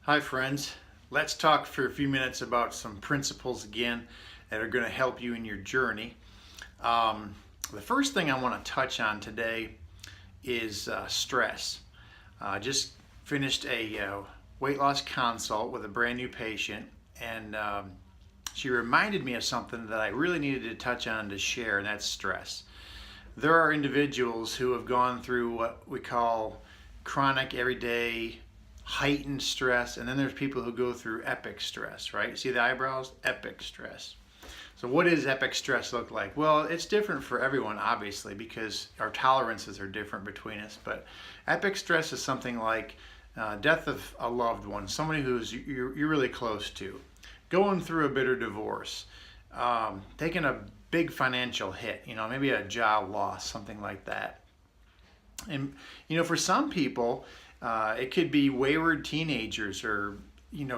Hi friends, let's talk for a few minutes about some principles again that are going to help you in your journey. The first thing I want to touch on today is stress. Just finished a weight loss consult with a brand new patient, and she reminded me of something that I really needed to touch on to share, and that's stress. There are individuals who have gone through what we call chronic everyday heightened stress, and then there's people who go through epic stress, right? See the eyebrows? Epic stress. So what does epic stress look like? Well, it's different for everyone, obviously, because our tolerances are different between us. But epic stress is something like death of a loved one, somebody who's you're really close to, going through a bitter divorce, taking a big financial hit, maybe a job loss, something like that. And for some people, it could be wayward teenagers, or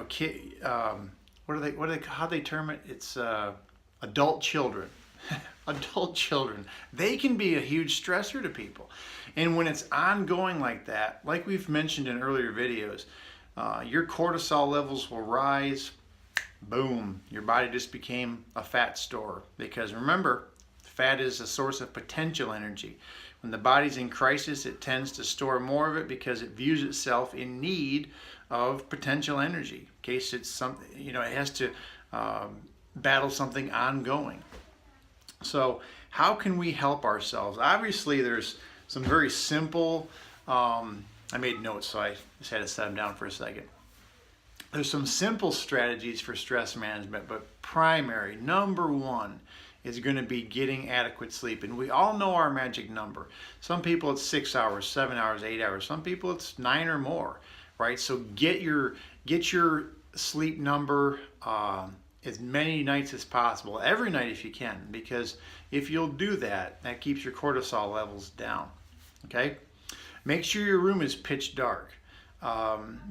kid. How they term it? It's adult children. Adult children. They can be a huge stressor to people, and when it's ongoing like that, like we've mentioned in earlier videos, your cortisol levels will rise. Boom! Your body just became a fat store, because remember, fat is a source of potential energy. When the body's in crisis, it tends to store more of it because it views itself in need of potential energy in case it's something, it has to battle something ongoing. So how can we help ourselves? Obviously, there's some very simple, I made notes, so I just had to set them down for a second. There's some simple strategies for stress management, but primary, number one, is going to be getting adequate sleep. And we all know our magic number. Some people it's 6 hours, 7 hours, 8 hours. Some people it's 9 or more, right? So get your sleep number as many nights as possible, every night if you can, because if you'll do that, that keeps your cortisol levels down, okay? Make sure your room is pitch dark.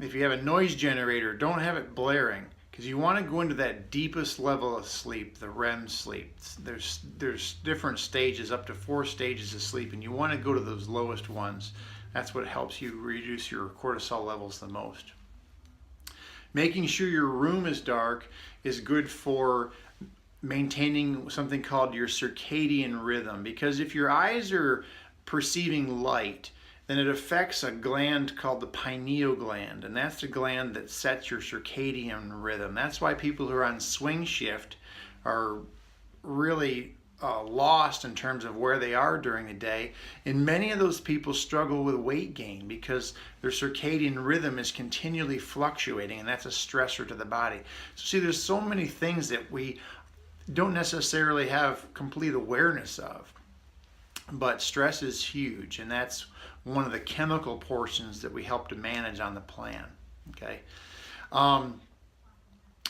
If you have a noise generator, don't have it blaring, because you want to go into that deepest level of sleep, the REM sleep. There's different stages, up to 4 stages of sleep, and you want to go to those lowest ones. That's what helps you reduce your cortisol levels the most. Making sure your room is dark is good for maintaining something called your circadian rhythm, because if your eyes are perceiving light, then it affects a gland called the pineal gland, and that's the gland that sets your circadian rhythm. That's why people who are on swing shift are really lost in terms of where they are during the day, and many of those people struggle with weight gain because their circadian rhythm is continually fluctuating, and that's a stressor to the body. So see, there's so many things that we don't necessarily have complete awareness of, but stress is huge, and that's one of the chemical portions that we help to manage on the plan. Okay.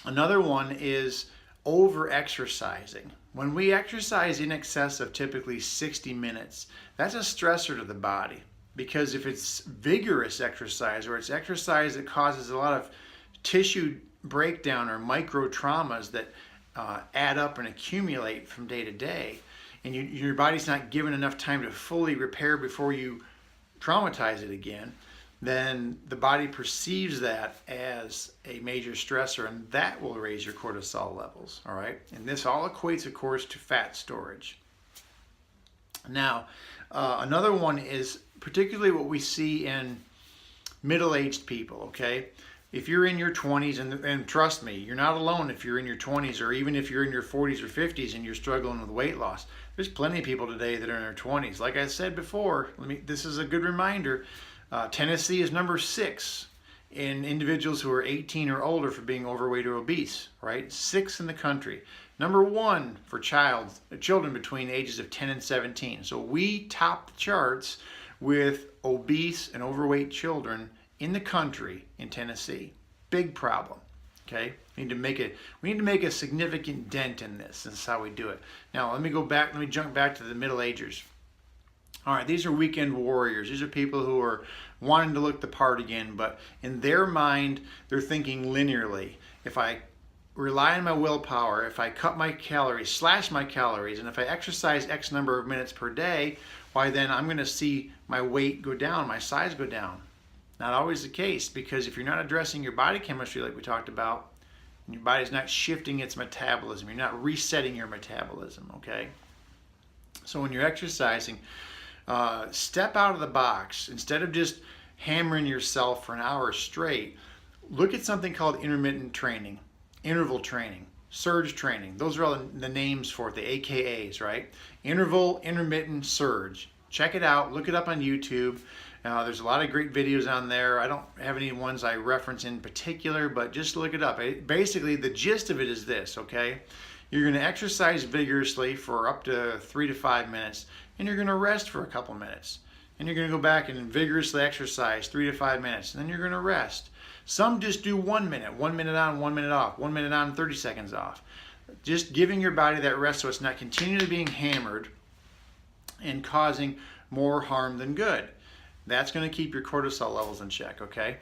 Another one is over-exercising. When we exercise in excess of typically 60 minutes, that's a stressor to the body, because if it's vigorous exercise, or it's exercise that causes a lot of tissue breakdown or micro traumas that add up and accumulate from day to day, and your body's not given enough time to fully repair before you traumatize it again, then the body perceives that as a major stressor, and that will raise your cortisol levels, all right? And this all equates, of course, to fat storage. Now, another one is particularly what we see in middle-aged people, okay? If you're in your 20s, and trust me, you're not alone if you're in your 20s, or even if you're in your 40s or 50s and you're struggling with weight loss. There's plenty of people today that are in their 20s. Like I said before, this is a good reminder. Tennessee is number 6 in individuals who are 18 or older for being overweight or obese, right? 6 in the country. Number 1 for children between the ages of 10 and 17. So we top the charts with obese and overweight children in the country in Tennessee. Big problem. Okay, we need to make a significant dent in this. This is how we do it. Now let me jump back to the middle agers. All right, these are weekend warriors. These are people who are wanting to look the part again, but in their mind, they're thinking linearly. If I rely on my willpower, if I cut my calories, slash my calories, and if I exercise X number of minutes per day, why then I'm going to see my weight go down, my size go down. Not always the case, because if you're not addressing your body chemistry like we talked about, and your body's not shifting its metabolism, you're not resetting your metabolism, okay? So when you're exercising, step out of the box. Instead of just hammering yourself for an hour straight, look at something called intermittent training, interval training, surge training. Those are all the names for it, the AKAs, right? Interval, intermittent, surge. Check it out. Look it up on YouTube. There's a lot of great videos on there. I don't have any ones I reference in particular, but just look it up. Basically, the gist of it is this, okay? You're going to exercise vigorously for up to 3 to 5 minutes, and you're going to rest for a couple minutes. And you're going to go back and vigorously exercise 3 to 5 minutes, and then you're going to rest. Some just do 1 minute on, 1 minute off, 1 minute on, 30 seconds off. Just giving your body that rest so it's not continually being hammered and causing more harm than good. That's going to keep your cortisol levels in check, okay?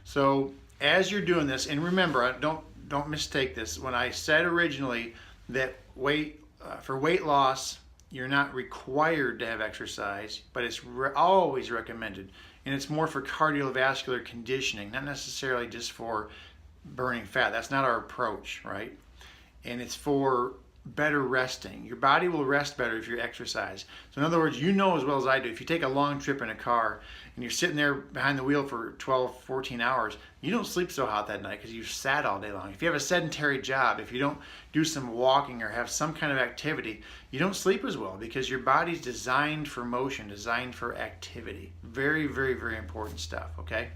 So as you're doing this, and remember, don't mistake this. When I said originally that for weight loss, you're not required to have exercise, but it's always recommended. And it's more for cardiovascular conditioning, not necessarily just for burning fat. That's not our approach, right? And it's for better resting. Your body will rest better if you exercise. So in other words, you know as well as I do, if you take a long trip in a car and you're sitting there behind the wheel for 12, 14 hours, you don't sleep so hot that night because you've sat all day long. If you have a sedentary job, if you don't do some walking or have some kind of activity, you don't sleep as well because your body's designed for motion, designed for activity. Very, very, very important stuff, okay?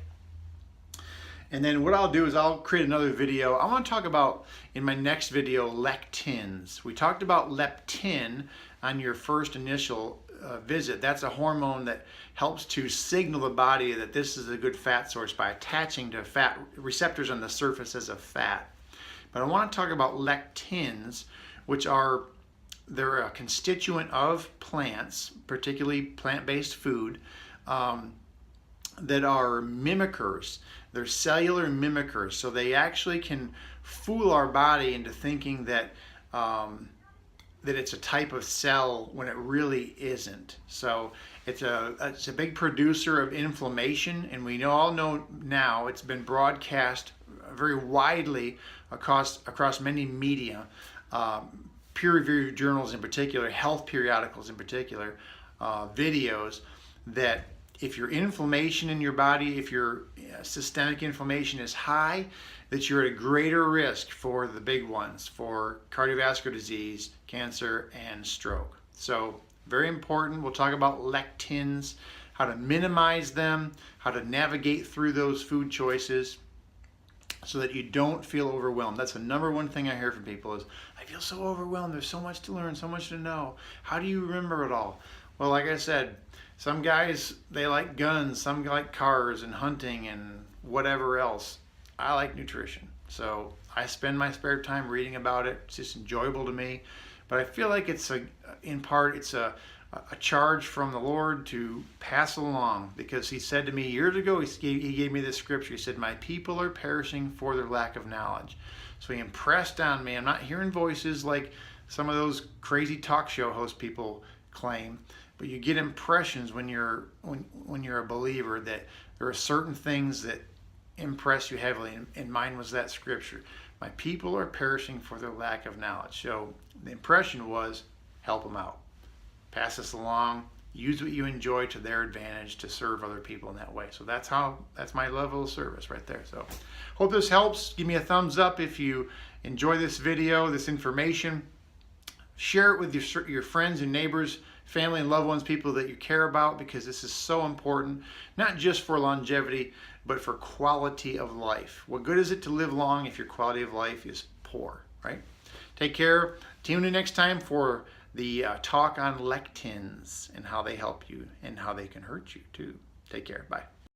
And then what I'll do is I'll create another video. I want to talk about, in my next video, lectins. We talked about leptin on your first initial visit. That's a hormone that helps to signal the body that this is a good fat source by attaching to fat receptors on the surfaces of fat. But I want to talk about lectins, which they're a constituent of plants, particularly plant-based food, that are mimickers. They're cellular mimickers, so they actually can fool our body into thinking that that it's a type of cell when it really isn't. So it's a big producer of inflammation, and we all know now it's been broadcast very widely across many media, peer-reviewed journals in particular, health periodicals in particular, videos, that if your inflammation in your body, if your systemic inflammation is high, that you're at a greater risk for the big ones, for cardiovascular disease, cancer, and stroke. So very important. We'll talk about lectins, how to minimize them, how to navigate through those food choices so that you don't feel overwhelmed. That's the number one thing I hear from people is, I feel so overwhelmed. There's so much to learn, so much to know. How do you remember it all? Well, like I said, some guys, they like guns, some like cars and hunting and whatever else. I like nutrition. So I spend my spare time reading about it. It's just enjoyable to me. But I feel like in part, it's a charge from the Lord to pass along, because he said to me years ago, he gave me this scripture. He said, my people are perishing for their lack of knowledge. So he impressed on me. I'm not hearing voices like some of those crazy talk show host people claim, but you get impressions when you're a believer that there are certain things that impress you heavily, and mine was that scripture. My people are perishing for their lack of knowledge. So the impression was, help them out, pass this along, use what you enjoy to their advantage to serve other people in that way. So that's my level of service right there. So hope this helps. Give me a thumbs up if you enjoy this video, this information. Share it with your friends and neighbors, family and loved ones, people that you care about, because this is so important, not just for longevity, but for quality of life. What good is it to live long if your quality of life is poor, right? Take care. Tune in next time for the talk on lectins and how they help you and how they can hurt you too. Take care. Bye.